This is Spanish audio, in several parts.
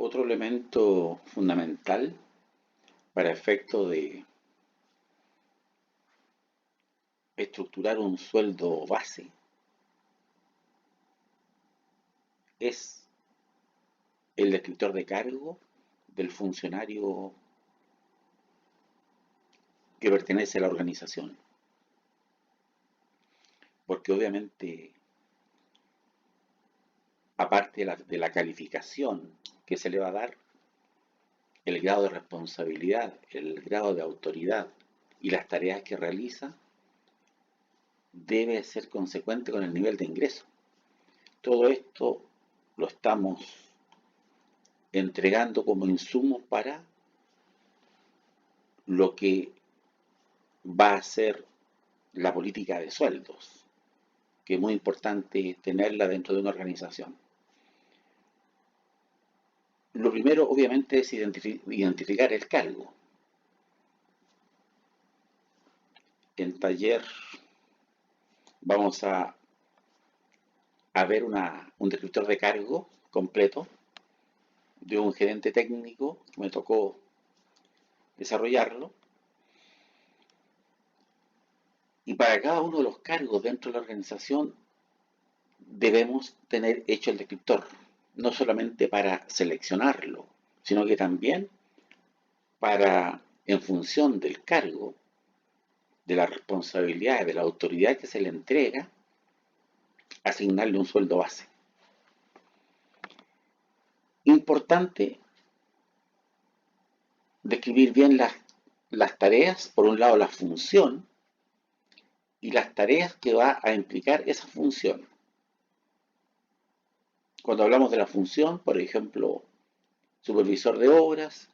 Otro elemento fundamental para efecto de estructurar un sueldo base es el descriptor de cargo del funcionario que pertenece a la organización. Porque obviamente, aparte de la calificación que se le va a dar, el grado de responsabilidad, el grado de autoridad y las tareas que realiza debe ser consecuente con el nivel de ingreso. Todo esto lo estamos entregando como insumos para lo que va a ser la política de sueldos, que es muy importante tenerla dentro de una organización. Lo primero, obviamente, es identificar el cargo. En taller vamos a ver un descriptor de cargo completo de un gerente técnico que me tocó desarrollarlo. Y para cada uno de los cargos dentro de la organización debemos tener hecho el descriptor, no solamente para seleccionarlo, sino que también para, en función del cargo, de la responsabilidad, de la autoridad que se le entrega, asignarle un sueldo base. Importante describir bien las tareas, por un lado la función y las tareas que va a implicar esa función. Cuando hablamos de la función, por ejemplo, supervisor de obras,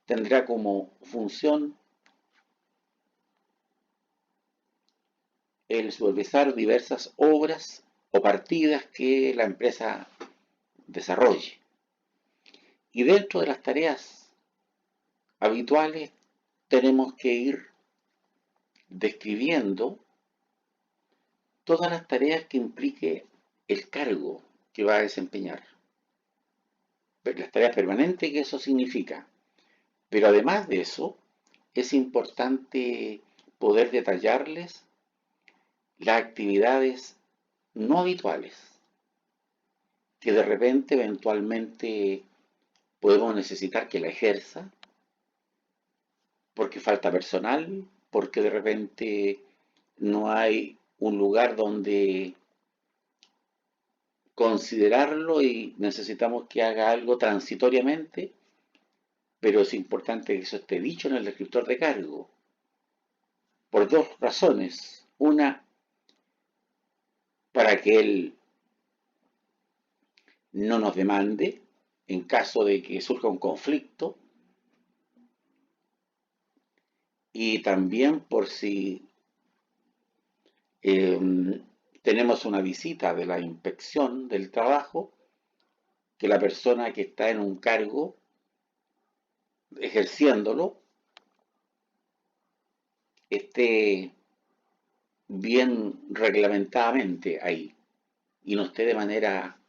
tendrá como función el supervisar diversas obras o partidas que la empresa desarrolle. Y dentro de las tareas habituales tenemos que ir describiendo todas las tareas que implique el cargo que va a desempeñar. Las tareas permanentes que eso significa. Pero además de eso, es importante poder detallarles las actividades no habituales que de repente eventualmente podemos necesitar que la ejerza porque falta personal, porque de repente no hay un lugar donde considerarlo y necesitamos que haga algo transitoriamente, pero es importante que eso esté dicho en el descriptor de cargo, por dos razones. Una, para que él no nos demande en caso de que surja un conflicto, y también por si tenemos una visita de la inspección del trabajo, que la persona que está en un cargo ejerciéndolo esté bien reglamentadamente ahí y no esté de manera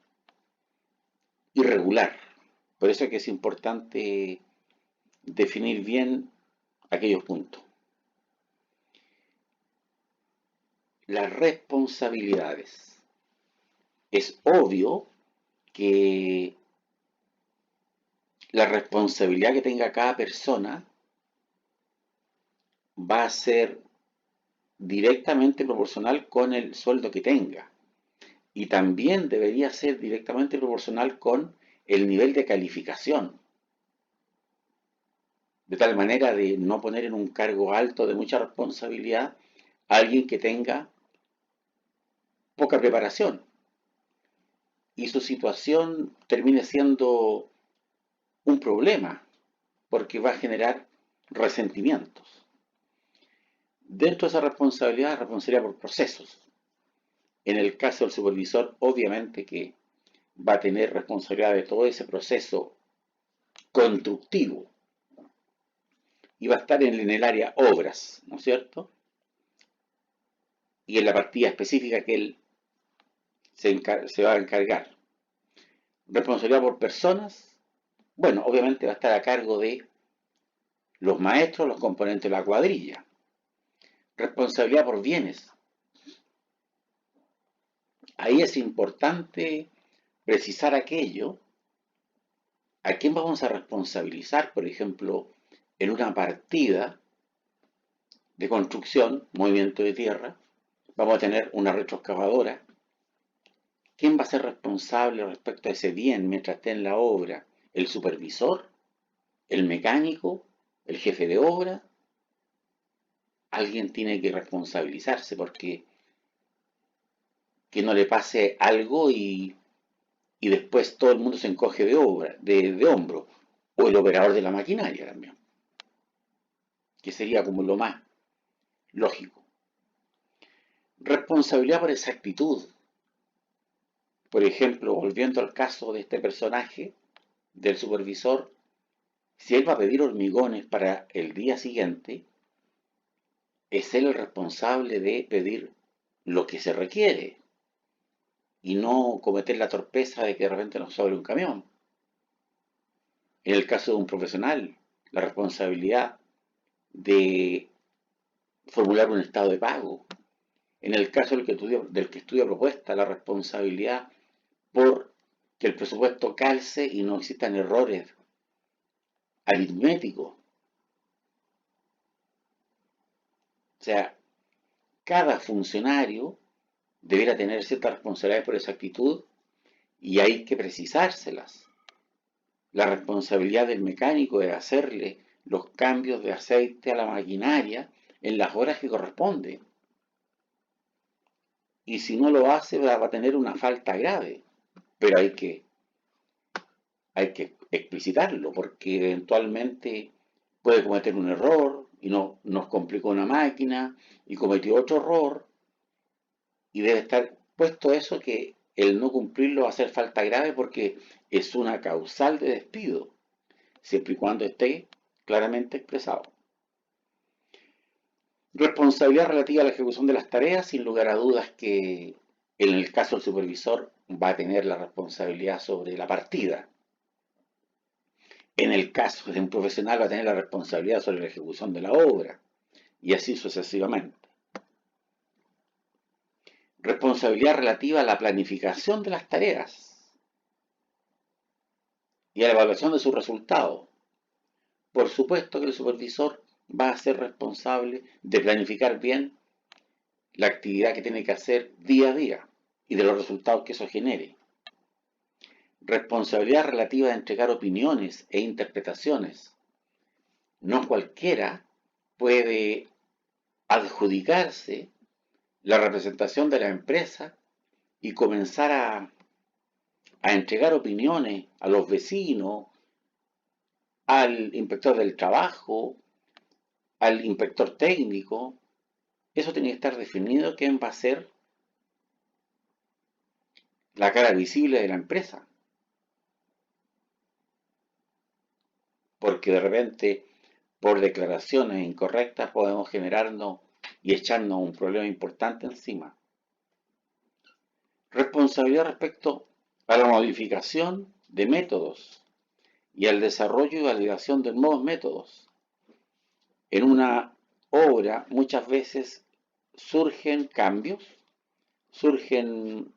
irregular. Por eso es que es importante definir bien aquellos puntos. Las responsabilidades. Es obvio que la responsabilidad que tenga cada persona va a ser directamente proporcional con el sueldo que tenga. Y también debería ser directamente proporcional con el nivel de calificación. De tal manera de no poner en un cargo alto de mucha responsabilidad a alguien que tenga poca preparación y su situación termine siendo un problema porque va a generar resentimientos. Dentro de esa responsabilidad por procesos. En el caso del supervisor, obviamente que va a tener responsabilidad de todo ese proceso constructivo y va a estar en el área obras, ¿no es cierto? Y en la partida específica que él se va a encargar. Responsabilidad por personas Bueno, obviamente va a estar a cargo de los maestros, los componentes de la cuadrilla. Responsabilidad por bienes. Ahí es importante precisar aquello, a quién vamos a responsabilizar, por ejemplo, en una partida de construcción, movimiento de tierra, vamos a tener una retroexcavadora. ¿Quién va a ser responsable respecto a ese bien mientras esté en la obra? ¿El supervisor? ¿El mecánico? ¿El jefe de obra? Alguien tiene que responsabilizarse porque que no le pase algo y después todo el mundo se encoge de obra, de hombro. O el operador de la maquinaria también, que sería como lo más lógico. Responsabilidad por exactitud. Por ejemplo, volviendo al caso de este personaje, del supervisor, si él va a pedir hormigones para el día siguiente, es él el responsable de pedir lo que se requiere y no cometer la torpeza de que de repente nos sobre un camión. En el caso de un profesional, la responsabilidad de formular un estado de pago. En el caso del que estudia propuesta, la responsabilidad por que el presupuesto calce y no existan errores aritméticos. O sea, cada funcionario debiera tener ciertas responsabilidades por exactitud y hay que precisárselas. La responsabilidad del mecánico es hacerle los cambios de aceite a la maquinaria en las horas que corresponde. Y si no lo hace, va a tener una falta grave. Pero hay que explicitarlo porque eventualmente puede cometer un error y no nos complicó una máquina y cometió otro error y debe estar puesto eso que el no cumplirlo va a ser falta grave porque es una causal de despido, siempre y cuando esté claramente expresado. Responsabilidad relativa a la ejecución de las tareas, sin lugar a dudas que en el caso del supervisor va a tener la responsabilidad sobre la partida. En el caso de un profesional va a tener la responsabilidad sobre la ejecución de la obra y así sucesivamente. Responsabilidad relativa a la planificación de las tareas y a la evaluación de sus resultados. Por supuesto que el supervisor va a ser responsable de planificar bien la actividad que tiene que hacer día a día y de los resultados que eso genere. Responsabilidad relativa a entregar opiniones e interpretaciones. No cualquiera puede adjudicarse la representación de la empresa y comenzar a entregar opiniones a los vecinos, al inspector del trabajo, al inspector técnico. Eso tiene que estar definido quién va a ser la cara visible de la empresa. Porque de repente, por declaraciones incorrectas, podemos generarnos y echarnos un problema importante encima. Responsabilidad respecto a la modificación de métodos y al desarrollo y validación de nuevos métodos. En una obra muchas veces surgen cambios, surgen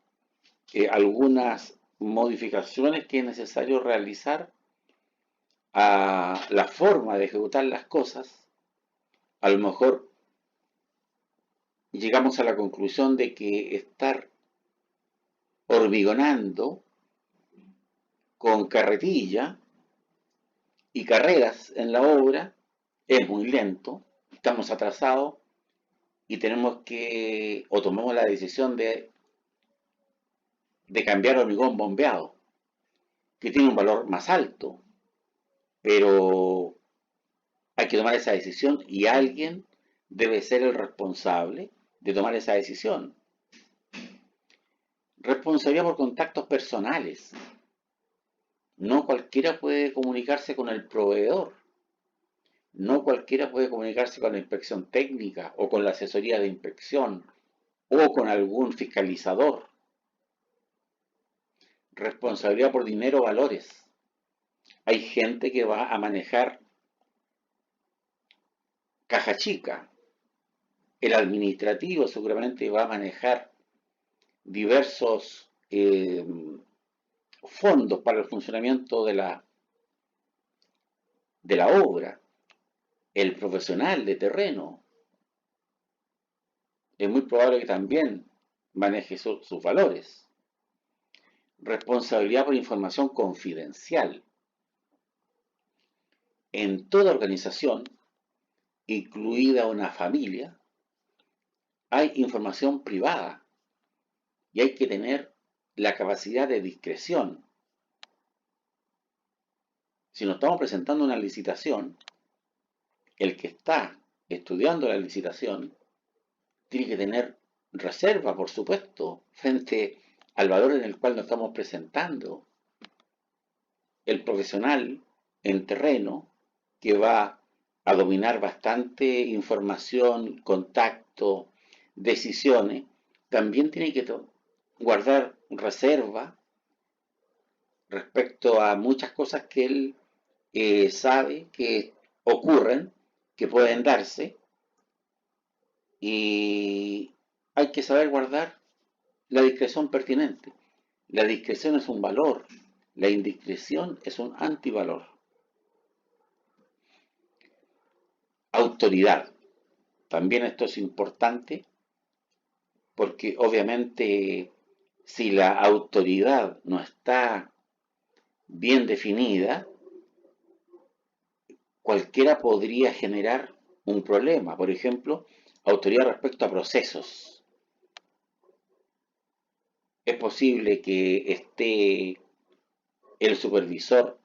algunas modificaciones que es necesario realizar a la forma de ejecutar las cosas. A lo mejor llegamos a la conclusión de que estar hormigonando con carretilla y carreras en la obra es muy lento, estamos atrasados y tenemos que, o tomamos la decisión de cambiar hormigón bombeado, que tiene un valor más alto, pero hay que tomar esa decisión y alguien debe ser el responsable de tomar esa decisión. Responsabilidad por contactos personales. No cualquiera puede comunicarse con el proveedor. No cualquiera puede comunicarse con la inspección técnica o con la asesoría de inspección o con algún fiscalizador. Responsabilidad por dinero o valores. Hay gente que va a manejar caja chica. El administrativo seguramente va a manejar diversos fondos para el funcionamiento de la obra. El profesional de terreno es muy probable que también maneje sus valores. Responsabilidad por información confidencial. En toda organización, incluida una familia, hay información privada y hay que tener la capacidad de discreción. Si nos estamos presentando una licitación, el que está estudiando la licitación tiene que tener reserva, por supuesto, frente al valor en el cual nos estamos presentando. El profesional en terreno, que va a dominar bastante información, contacto, decisiones, también tiene que guardar reserva respecto a muchas cosas que él sabe que ocurren, que pueden darse, y hay que saber guardar la discreción pertinente. La discreción es un valor, la indiscreción es un antivalor. Autoridad. También esto es importante porque obviamente si la autoridad no está bien definida, cualquiera podría generar un problema. Por ejemplo, autoridad respecto a procesos. Es posible que esté el supervisor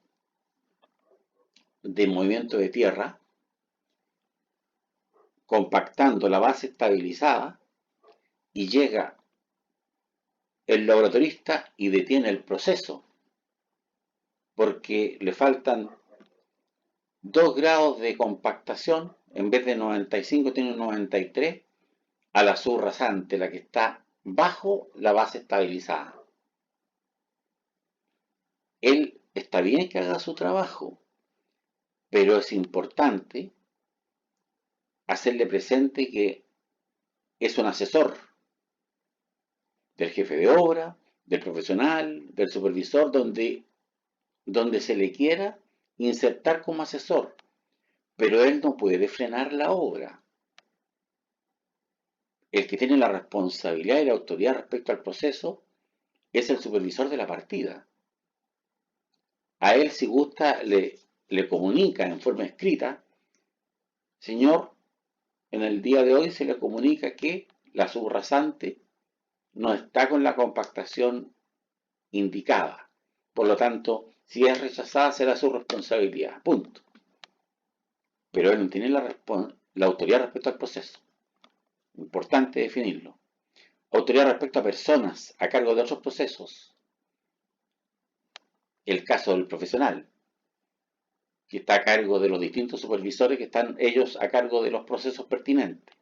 de movimiento de tierra compactando la base estabilizada y llega el laboratorista y detiene el proceso porque le faltan 2 grados de compactación, en vez de 95 tiene un 93, a la subrasante, la que está bajo la base estabilizada. Él está bien que haga su trabajo, pero es importante hacerle presente que es un asesor del jefe de obra, del profesional, del supervisor, donde se le quiera insertar como asesor, pero él no puede frenar la obra. El que tiene la responsabilidad y la autoridad respecto al proceso es el supervisor de la partida. A él, si gusta, le comunica en forma escrita: señor, en el día de hoy se le comunica que la subrasante no está con la compactación indicada. Por lo tanto, si es rechazada será su responsabilidad. Punto. Pero él no tiene la autoridad respecto al proceso. Importante definirlo. Autoridad respecto a personas a cargo de otros procesos. El caso del profesional, que está a cargo de los distintos supervisores que están ellos a cargo de los procesos pertinentes.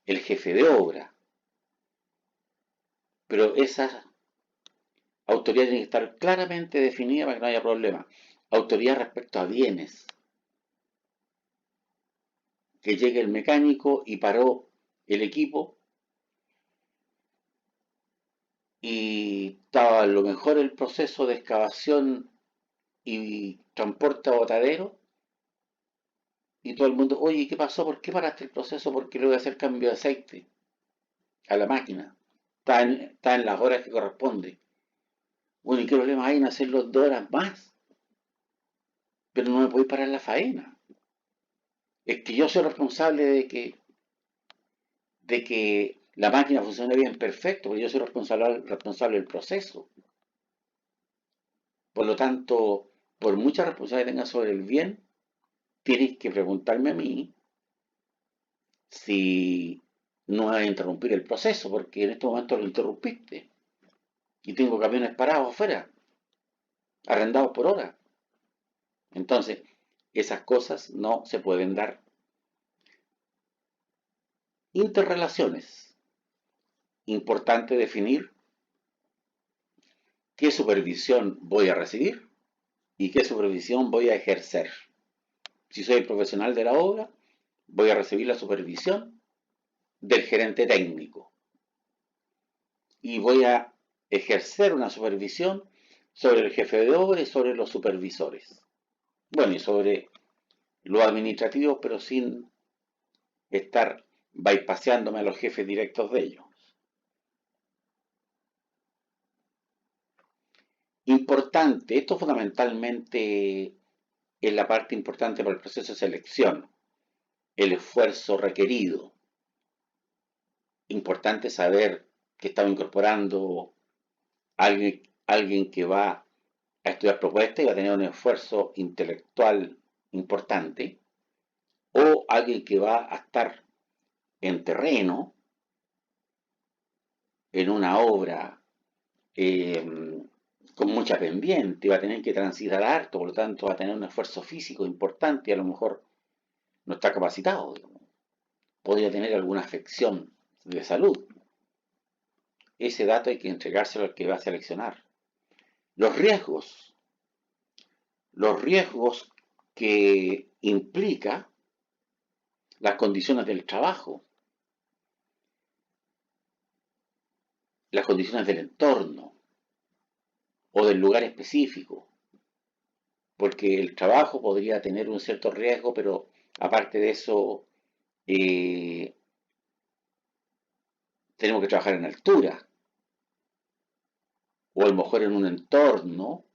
El jefe de obra. Pero esa autoridad tiene que estar claramente definida para que no haya problema. Autoridad respecto a bienes. Que llegue el mecánico y paró el equipo y estaba a lo mejor el proceso de excavación y transporte a botadero, y todo el mundo: oye, ¿qué pasó? ¿Por qué paraste el proceso? Porque le voy a hacer cambio de aceite a la máquina. Está en las horas que corresponde. Bueno, ¿y qué problema hay en hacerlo 2 horas más? Pero no me podéis parar la faena. Es que yo soy responsable de que la máquina funcione bien, perfecto, porque yo soy responsable del proceso. Por lo tanto, por mucha responsabilidad que tengas sobre el bien, tienes que preguntarme a mí si no vas a interrumpir el proceso, porque en este momento lo interrumpiste. Y tengo camiones parados afuera, arrendados por hora. Entonces, esas cosas no se pueden dar. Interrelaciones. Importante definir qué supervisión voy a recibir, y qué supervisión voy a ejercer. Si soy profesional de la obra, voy a recibir la supervisión del gerente técnico y voy a ejercer una supervisión sobre el jefe de obra y sobre los supervisores. Bueno, y sobre lo administrativo, pero sin estar bypaseándome a los jefes directos de ellos. Importante, esto fundamentalmente es la parte importante para el proceso de selección, el esfuerzo requerido. Importante saber que estamos incorporando alguien que va a estudiar propuestas y va a tener un esfuerzo intelectual importante, o alguien que va a estar en terreno, en una obra eh, con mucha pendiente, va a tener que transitar harto, por lo tanto va a tener un esfuerzo físico importante y a lo mejor no está capacitado, digamos. Podría tener alguna afección de salud. Ese dato hay que entregárselo al que va a seleccionar. Los riesgos que implica las condiciones del trabajo, las condiciones del entorno o del lugar específico, porque el trabajo podría tener un cierto riesgo, pero aparte de eso, eh, tenemos que trabajar en altura, o a lo mejor en un entorno,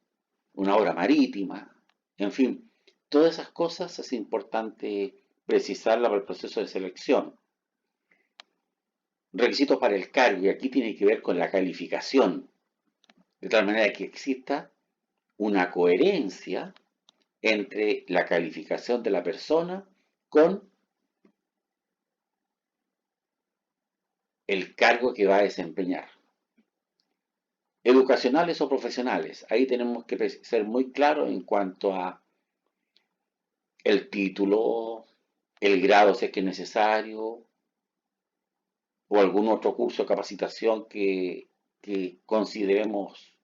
una obra marítima, en fin, todas esas cosas es importante precisarlas para el proceso de selección. Requisitos para el cargo, y aquí tiene que ver con la calificación, de tal manera que exista una coherencia entre la calificación de la persona con el cargo que va a desempeñar. Educacionales o profesionales, ahí tenemos que ser muy claros en cuanto a el título, el grado si es que es necesario, o algún otro curso de capacitación que consideremos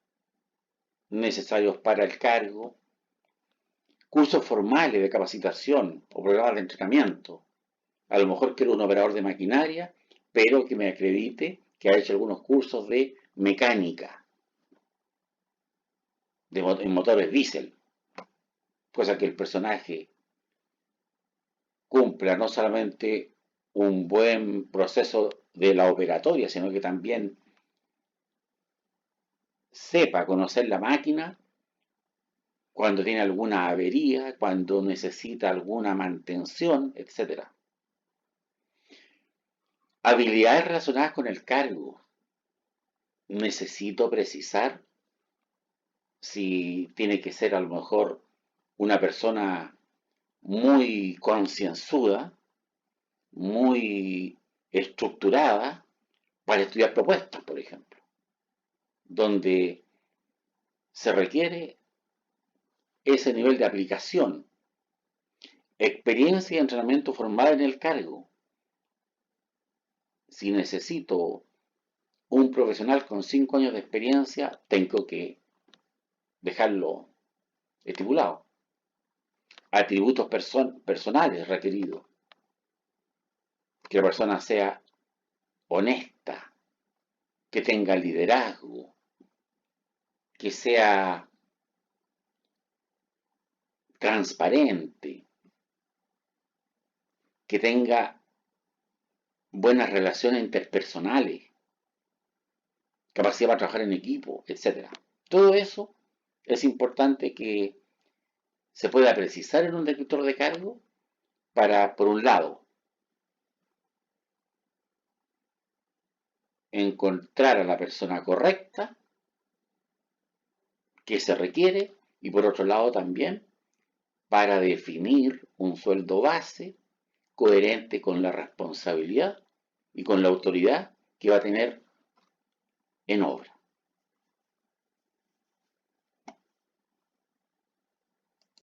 necesarios para el cargo, cursos formales de capacitación o programas de entrenamiento. A lo mejor quiero un operador de maquinaria, pero que me acredite que ha hecho algunos cursos de mecánica en motores diésel, cosa que el personaje cumpla no solamente un buen proceso de la operatoria, sino que también sepa conocer la máquina cuando tiene alguna avería, cuando necesita alguna mantención, etc. Habilidades relacionadas con el cargo. Necesito precisar si tiene que ser a lo mejor una persona muy concienzuda, muy estructurada para estudiar propuestas, por ejemplo, donde se requiere ese nivel de aplicación, experiencia y entrenamiento formal en el cargo. Si necesito un profesional con 5 años de experiencia, tengo que dejarlo estipulado. Atributos personales requeridos. Que la persona sea honesta, que tenga liderazgo, que sea transparente, que tenga buenas relaciones interpersonales, capacidad para trabajar en equipo, etc. Todo eso es importante que se pueda precisar en un descriptor de cargo para, por un lado, encontrar a la persona correcta que se requiere y por otro lado también para definir un sueldo base coherente con la responsabilidad y con la autoridad que va a tener en obra.